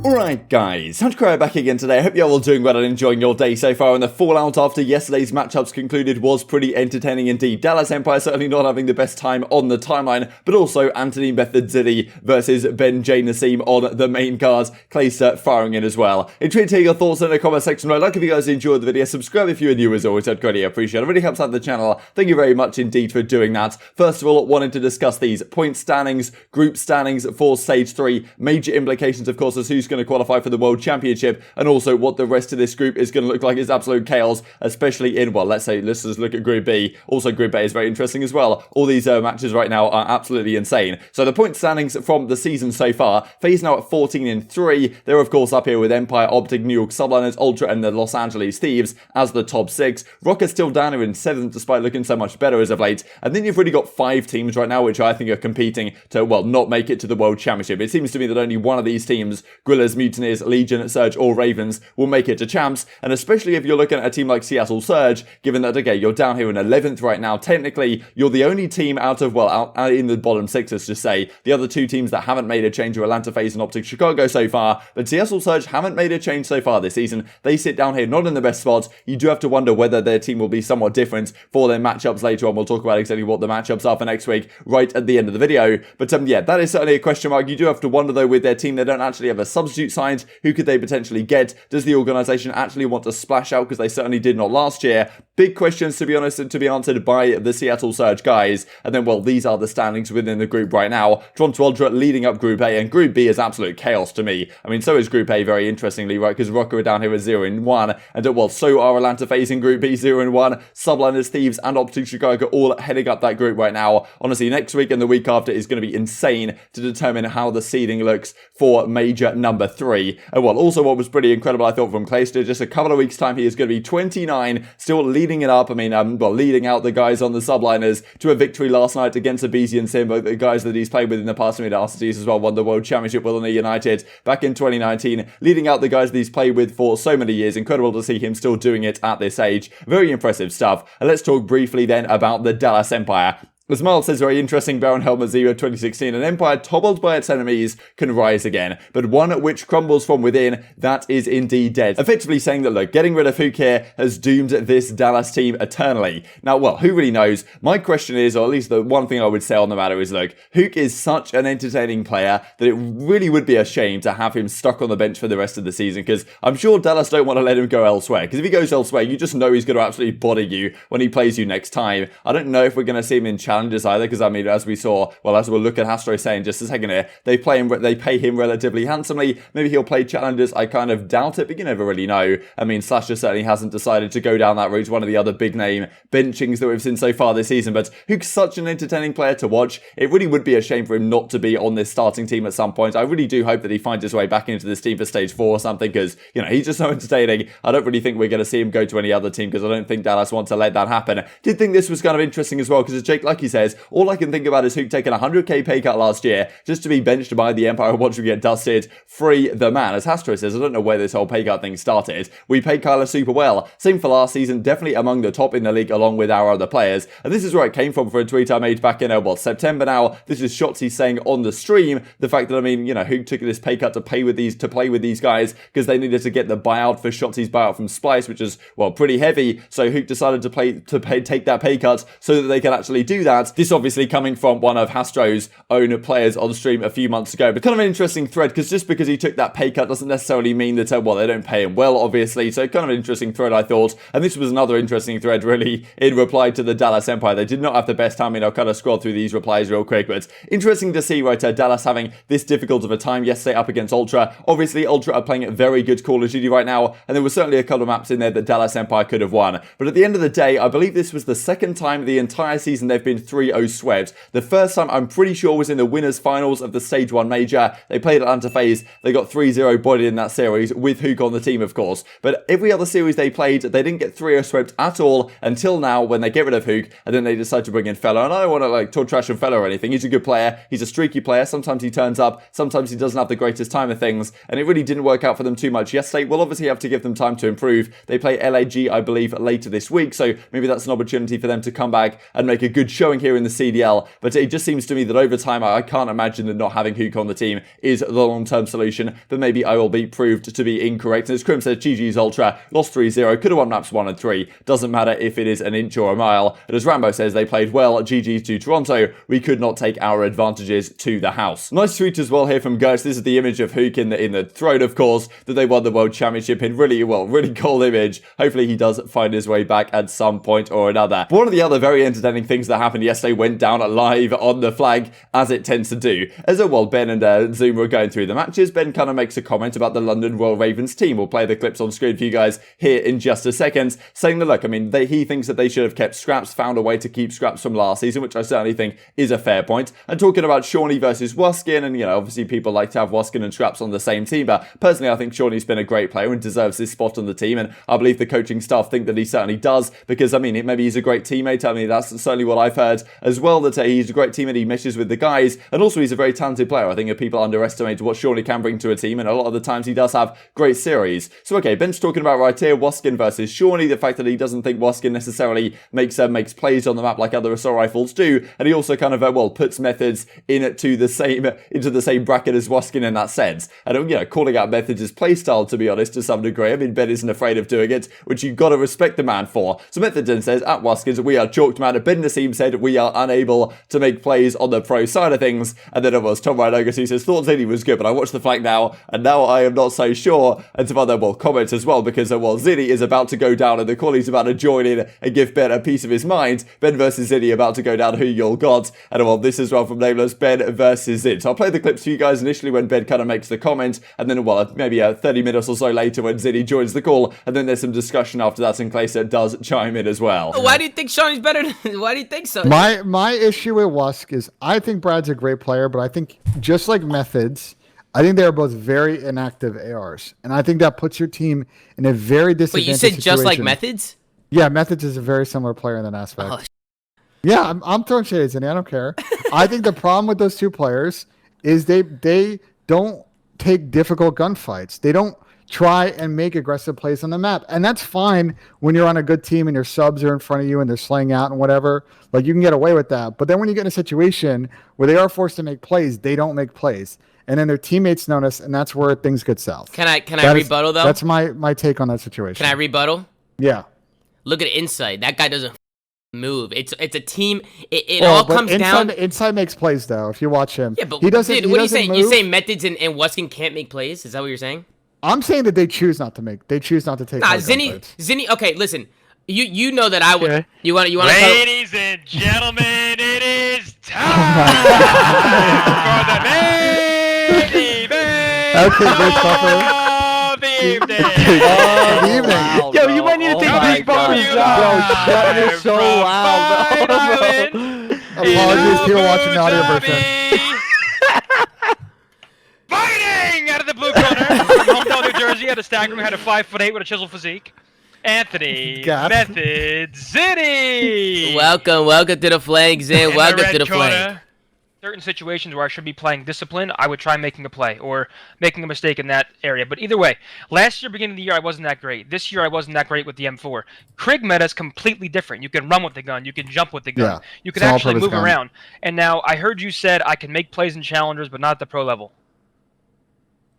Alright guys, TacticalRab back again today. I hope you're all doing well and enjoying your day so far, and the fallout after yesterday's matchups concluded was pretty entertaining indeed. Dallas Empire certainly not having the best time on the timeline, but also Anthony Methodz versus Ben J. Nassim on the main cards. Clayster firing in as well. Intrigued to hear your thoughts in the comment section below. Like if you guys enjoyed the video, subscribe if you're new as always, I'd greatly appreciate it. It really helps out the channel. Thank you very much indeed for doing that. First of all, wanted to discuss these point standings, group standings for Stage 3, major implications of course as who's going to qualify for the World Championship, and also what the rest of this group is going to look like is absolute chaos, especially in, well, let's just look at Group B. Also, Group A is very interesting as well. All these matches right now are absolutely insane. So the point standings from the season so far, FaZe now at 14-3. They're of course up here with Empire, OpTic, New York Subliners, Ultra, and the Los Angeles Thieves as the top 6. Rokkr still down here in 7th despite looking so much better as of late. And then you've really got 5 teams right now which I think are competing to, well, not make it to the World Championship. It seems to me that only one of these teams, Guerrillas, Mutineers, Legion, Surge, or Ravens, will make it to champs, and especially if you're looking at a team like Seattle Surge, given that, okay, you're down here in 11th right now, technically, you're the only team out of, well, out in the bottom 6, let's just say. The other 2 teams that haven't made a change are Atlanta FaZe and OpTic Chicago so far, but Seattle Surge haven't made a change so far this season. They sit down here not in the best spots. You do have to wonder whether their team will be somewhat different for their matchups later on. We'll talk about exactly what the matchups are for next week right at the end of the video, but yeah, that is certainly a question mark. You do have to wonder though with their team, they don't actually have a substitute signed. Who could they potentially get? Does the organisation actually want to splash out, because they certainly did not last year? Big questions, to be honest, and to be answered by the Seattle Surge guys. And then, well, these are the standings within the group right now. Toronto Ultra leading up Group A, and Group B is absolute chaos to me. I mean, so is Group A, very interestingly, right? Because Rokkr are down here at 0-1, and well, so are Atlanta FaZe in Group B, 0-1. Subliners, Thieves, and OpTic Chicago all heading up that group right now. Honestly, next week and the week after is going to be insane to determine how the seeding looks for major number 3. And well, also what was pretty incredible, I thought, from Clayster, just a couple of weeks' time, he is going to be 29, still leading it up. I mean, well, leading out the guys on the subliners to a victory last night against aBeZy and Simp, the guys that he's played with in the past. I mean, Arcitys as well won the World Championship with Loony United back in 2019, leading out the guys that he's played with for so many years. Incredible to see him still doing it at this age. Very impressive stuff. And let's talk briefly then about the Dallas Empire. As Miles says, very interesting, Baron Helmet 0 2016, an empire toppled by its enemies can rise again, but one which crumbles from within, that is indeed dead. Effectively saying that, look, getting rid of Huke here has doomed this Dallas team eternally. Now, well, who really knows? My question is, or at least the one thing I would say on the matter is, look, Huke is such an entertaining player that it really would be a shame to have him stuck on the bench for the rest of the season, because I'm sure Dallas don't want to let him go elsewhere, because if he goes elsewhere, you just know he's going to absolutely body you when he plays you next time. I don't know if we're going to see him in challenges either, because I mean, as we saw, well, as we'll look at Astro saying just a second here, they pay him relatively handsomely. Maybe he'll play challenges. I kind of doubt it, but you never really know. I mean, Slasher certainly hasn't decided to go down that route. One of the other big name benchings that we've seen so far this season, but Huke's such an entertaining player to watch. It really would be a shame for him not to be on this starting team at some point. I really do hope that he finds his way back into this team for Stage 4 or something, because, you know, he's just so entertaining. I don't really think we're going to see him go to any other team, because I don't think Dallas wants to let that happen. Did think this was kind of interesting as well, because as Jake Lucky says, all I can think about is Huke taking a 100k pay cut last year just to be benched by the Empire and watch him get dusted. Free the man. As Astro says, I don't know where this whole pay cut thing started. We paid Kyler super well. Same for last season, definitely among the top in the league along with our other players. And this is where it came from for a tweet I made back in, well, September now. This is Shotzzy saying on the stream the fact that, I mean, you know, Huke took this pay cut to play with these guys because they needed to get the buyout for Shotzzy's buyout from Splice, which is, well, pretty heavy. So Huke decided to take that pay cut so that they can actually do that. This obviously coming from one of Hastro's own players on stream a few months ago, but kind of an interesting thread, because just because he took that pay cut doesn't necessarily mean that, well, they don't pay him well, obviously. So kind of an interesting thread, I thought. And this was another interesting thread, really, in reply to the Dallas Empire. They did not have the best time. I mean, I'll kind of scroll through these replies real quick, but interesting to see, right, Dallas having this difficult of a time yesterday up against Ultra. Obviously, Ultra are playing a very good Call of Duty right now, and there were certainly a couple of maps in there that Dallas Empire could have won. But at the end of the day, I believe this was the second time the entire season they've been 3-0 swept. The first time, I'm pretty sure, was in the winners finals of the Stage 1 Major. They played Atlanta FaZe. They got 3-0 bodied in that series with Huke on the team, of course. But every other series they played, they didn't get 3-0 swept at all until now, when they get rid of Huke, and then they decide to bring in FeLo. And I don't want to, like, talk trash on FeLo or anything. He's a good player. He's a streaky player. Sometimes he turns up. Sometimes he doesn't have the greatest time of things. And it really didn't work out for them too much yesterday. We'll obviously have to give them time to improve. They play LAG, I believe, later this week. So maybe that's an opportunity for them to come back and make a good showing going here in the CDL, but it just seems to me that over time, I can't imagine that not having Huke on the team is the long-term solution, but maybe I will be proved to be incorrect. And as Crim says, GG's Ultra, lost 3-0, could have won maps 1 and 3, doesn't matter if it is an inch or a mile. And as Rambo says, they played well, GG's to Toronto, we could not take our advantages to the house. Nice tweet as well here from Ghost. This is the image of Huke in the throne, of course, that they won the World Championship in. Really cool image. Hopefully he does find his way back at some point or another. But one of the other very entertaining things that happened yesterday went down live on the flag, as it tends to do. As while Ben and Zoom were going through the matches, Ben kind of makes a comment about the London Royal Ravens team. We'll play the clips on screen for you guys here in just a second, saying that, look, I mean, he thinks that they should have kept Scraps, found a way to keep Scraps from last season, which I certainly think is a fair point. And talking about Shawnee versus Waskin, and, you know, obviously people like to have Waskin and Scraps on the same team, but personally I think Shawnee's been a great player and deserves this spot on the team, and I believe the coaching staff think that he certainly does, because, I mean, maybe he's a great teammate. I mean, that's certainly what I've heard as well, that he's a great teammate, he meshes with the guys, and also he's a very talented player. I think if people underestimate what Shawnee can bring to a team, and a lot of the times he does have great series. So okay, Ben's talking about right here, Waskin versus Shawnee, the fact that he doesn't think Waskin necessarily makes plays on the map like other assault rifles do, and he also kind of, puts Methodz into the same bracket as Waskin in that sense. And, you know, calling out Methodz' playstyle, to be honest, to some degree. I mean, Ben isn't afraid of doing it, which you've got to respect the man for. So Methodz then says, at Waskins, we are chalked, man. Ben Nassim said, we are unable to make plays on the pro side of things. And then it was Tom Ryan who says, thought Zini was good, but I watched the flank now, and now I am not so sure. And some other, comments as well, because, Zini is about to go down, and the callie's about to join in and give Ben a piece of his mind. Ben versus Zini about to go down, who you'll got. And, this is well from Nameless, Ben versus Zin. So I'll play the clips for you guys initially when Ben kind of makes the comment, and then, maybe 30 minutes or so later when Zini joins the call, and then there's some discussion after that, and Clayser does chime in as well. Why do you think Shawnee's better than, why do you think so? My issue with Wusk is I think Brad's a great player, but I think just like Methodz, I think they are both very inactive ARs, and I think that puts your team in a very disadvantaged situation. But you said just like Methodz? Yeah, Methodz is a very similar player in that aspect. Oh, yeah, I'm throwing shades in. I don't care. I think the problem with those two players is they don't take difficult gunfights. They don't try and make aggressive plays on the map. And that's fine when you're on a good team and your subs are in front of you and they're slaying out and whatever. Like, you can get away with that. But then when you get in a situation where they are forced to make plays, they don't make plays. And then their teammates notice, and that's where things get south. Can I rebuttal, though? That's my take on that situation. Can I rebuttal? Yeah. Look at Insight. That guy doesn't move. It's a team. It all comes down. Inside makes plays, though, if you watch him. Yeah, but he doesn't. Dude, what are you saying? You saying Methodz and Waskin can't make plays? Is that what you're saying? I'm saying that they choose not to make. They choose not to take. Nah, Zinni. Okay, listen. You know that I would. Okay. You want. Ladies and gentlemen, it is time for the main event of the evening. Wow. Yo, you might need to take big bumps. Yo, you're so loud. Apologies, people watching the audio version. Fighting out of the blue corner, hometown New Jersey, had a stagger, had a 5'8" with a chiseled physique. Anthony Methodz Zini. Welcome to the flank, Zin. Welcome to the flank. Certain situations where I should be playing discipline, I would try making a play or making a mistake in that area. But either way, last year, beginning of the year, I wasn't that great. This year, I wasn't that great with the M4. Krig meta is completely different. You can run with the gun. You can jump with the gun. Yeah, you can actually move around. And now, I heard you said I can make plays in challengers, but not at the pro level.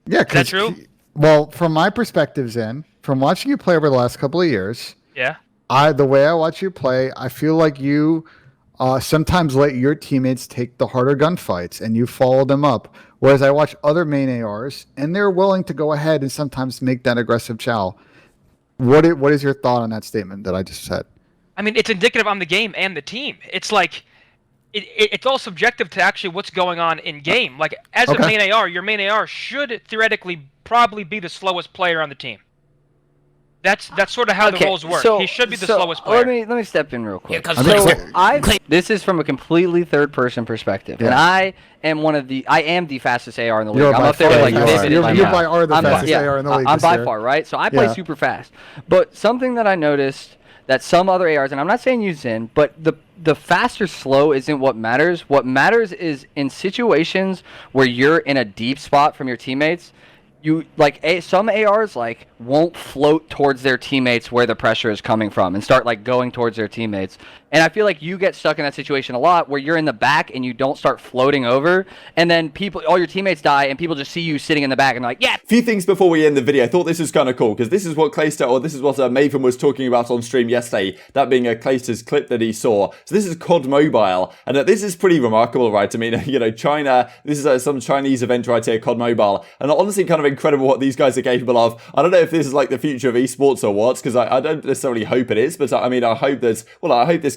Yeah, is that true? Well, from my perspective, Zen, from watching you play over the last couple of years, yeah, the way I watch you play, I feel like you sometimes let your teammates take the harder gunfights and you follow them up. Whereas I watch other main ARs and they're willing to go ahead and sometimes make that aggressive chow. What is your thought on that statement that I just said? I mean, it's indicative on the game and the team. It's like it's all subjective to actually what's going on in game. Like, as a main AR, your main AR should theoretically probably be the slowest player on the team. That's sort of how the roles work. He should be the slowest player. Let me step in real quick. Yeah, this is from a completely third-person perspective, and I am the fastest AR in the league. I'm up there like you're by far the fastest AR in the league. I'm by far, right? So I play super fast. But something that I noticed that some other ARs, and I'm not saying use in, but the fast or slow isn't what matters. What matters is in situations where you're in a deep spot from your teammates, you like some ARs like won't float towards their teammates where the pressure is coming from and start like going towards their teammates. And I feel like you get stuck in that situation a lot where you're in the back and you don't start floating over, and then all your teammates die and people just see you sitting in the back and like, yeah. Few things before we end the video. I thought this was kind of cool because this is what Clayster, or this is what Maven was talking about on stream yesterday, that being Clayster's clip that he saw. So this is COD Mobile, and this is pretty remarkable, right? I mean, you know, China, this is some Chinese event right here, COD Mobile, and honestly kind of incredible what these guys are capable of. I don't know if this is like the future of esports or what, because I don't necessarily hope it is, but I mean, I hope this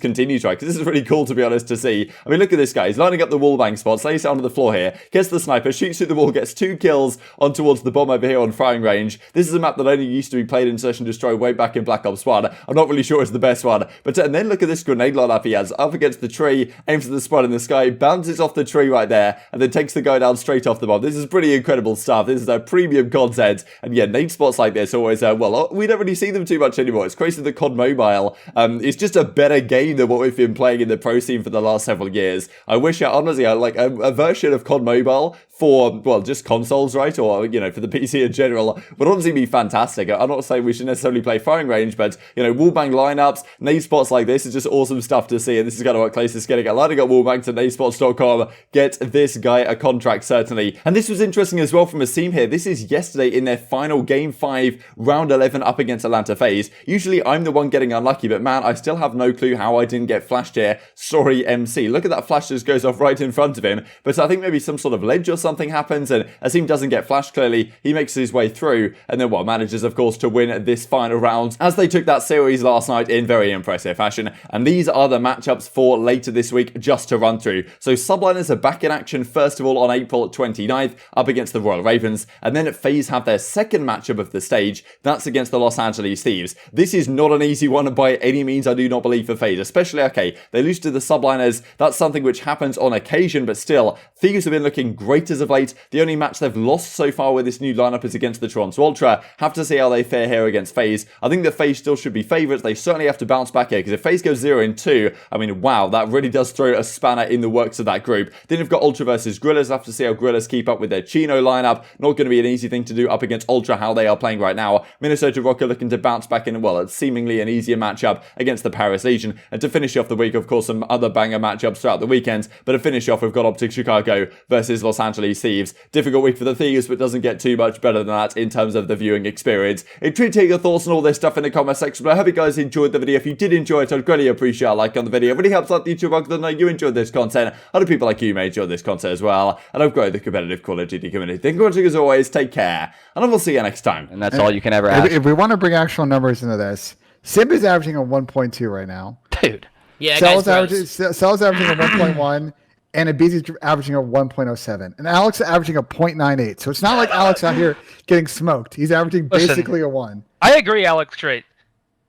continues, right? Because this is really cool, to be honest, to see. I mean, look at this guy. He's lining up the wallbang spots, lays down on the floor here, gets the sniper, shoots through the wall, gets 2 kills on towards the bomb over here on firing range. This is a map that only used to be played in Search and Destroy way back in Black Ops 1. I'm not really sure it's the best one. But and then look at this grenade lineup he has. Up against the tree, aims at the spot in the sky, bounces off the tree right there, and then takes the guy down straight off the bomb. This is pretty incredible stuff. This is a premium content. And yeah, nade spots like this always, well, we don't really see them too much anymore. It's crazy that COD Mobile is just a better game than what we've been playing in the pro scene for the last several years. I wish, honestly, like a version of COD Mobile for, well, just consoles, right? Or, you know, for the PC in general would honestly be fantastic. I'm not saying we should necessarily play firing range, but, you know, wallbang lineups, nade spots like this is just awesome stuff to see. And this is kind of what Clayster is getting at. Lining up wallbang to nadespots.com. Get this guy a contract, certainly. And this was interesting as well from a team here. This is yesterday in their final Game 5, Round 11 up against Atlanta FaZe. Usually I'm the one getting unlucky, but man, I still have no clue how I didn't get flashed here. Sorry, MC. Look at that flash just goes off right in front of him. But I think maybe some sort of ledge or something happens, and Asim doesn't get flashed clearly. He makes his way through, and then manages, of course, to win this final round, as they took that series last night in very impressive fashion. And these are the matchups for later this week, just to run through. So Subliners are back in action, first of all, on April 29th, up against the Royal Ravens, and then FaZe have their second matchup of the stage. That's against the Los Angeles Thieves. This is not an easy one by any means, I do not believe, for FaZe, especially, okay, they lose to the Subliners. That's something which happens on occasion, but still, Thieves have been looking great as of late. The only match they've lost so far with this new lineup is against the Toronto Ultra. Have to see how they fare here against FaZe. I think that FaZe still should be favourites. They certainly have to bounce back here, because if FaZe goes 0-2, I mean, wow, that really does throw a spanner in the works of that group. Then you've got Ultra versus Gorillas. Have to see how Gorillas keep up with their Chino lineup. Not going to be an easy thing to do up against Ultra, how they are playing right now. Minnesota Rokkr looking to bounce back in, well, it's seemingly an easier matchup against the Paris Legion. And to finish off the week, of course, some other banger matchups throughout the weekend. But to finish off, we've got OpTic Chicago versus Los Angeles Thieves. Difficult week for the Thieves, but doesn't get too much better than that in terms of the viewing experience. Intrigued to hear your thoughts on all this stuff in the comment section, but I hope you guys enjoyed the video. If you did enjoy it, I'd greatly appreciate a like on the video. It really helps out the YouTube algorithm to know you enjoyed this content. Other people like you may enjoy this content as well, and I've grown the competitive Call of Duty community. Thank you for watching as always, take care, and I will see you next time. And that's all you can ever ask. If we want to bring actual numbers into this, Simp is averaging a 1.2 right now. Dude. Yeah, Cell's averaging a 1.1, and aBeZy's averaging a 1.07. And Alex is averaging a 0.98. So it's not like Alex out here getting smoked. He's averaging basically a 1. I agree, Alex, straight.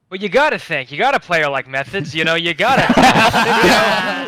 But you got to think. You got a player like Methodz. You know, you got to.